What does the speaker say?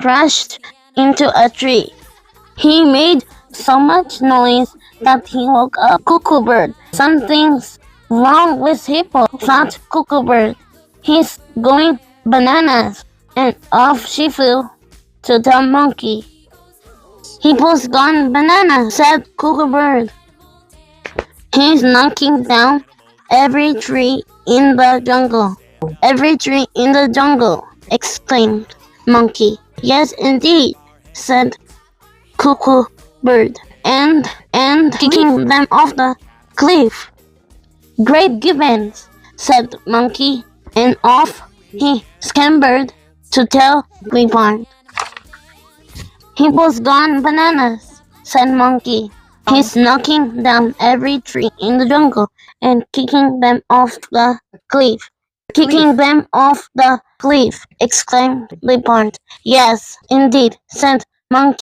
crashed into a tree. He made so much noise that he woke up Cuckoo Bird. Something's wrong with Hippo, thought Cuckoo Bird. He's going bananas. And off she flew to tell Monkey. Hippo's gone bananas, said Cuckoo Bird. He's knocking down every tree in the jungle. Every tree in the jungle, exclaimed Monkey. Yes, indeed, said Cuckoo Bird, and kicking them off the cliff. Great gibbons, said Monkey, and off he scampered to tell Clifford. Hippo's gone bananas, said Monkey. He's knocking down every tree in the jungle and kicking them off the cliff. Kicking them off the cliff, exclaimed Clifford. Yes, indeed, said Monkey.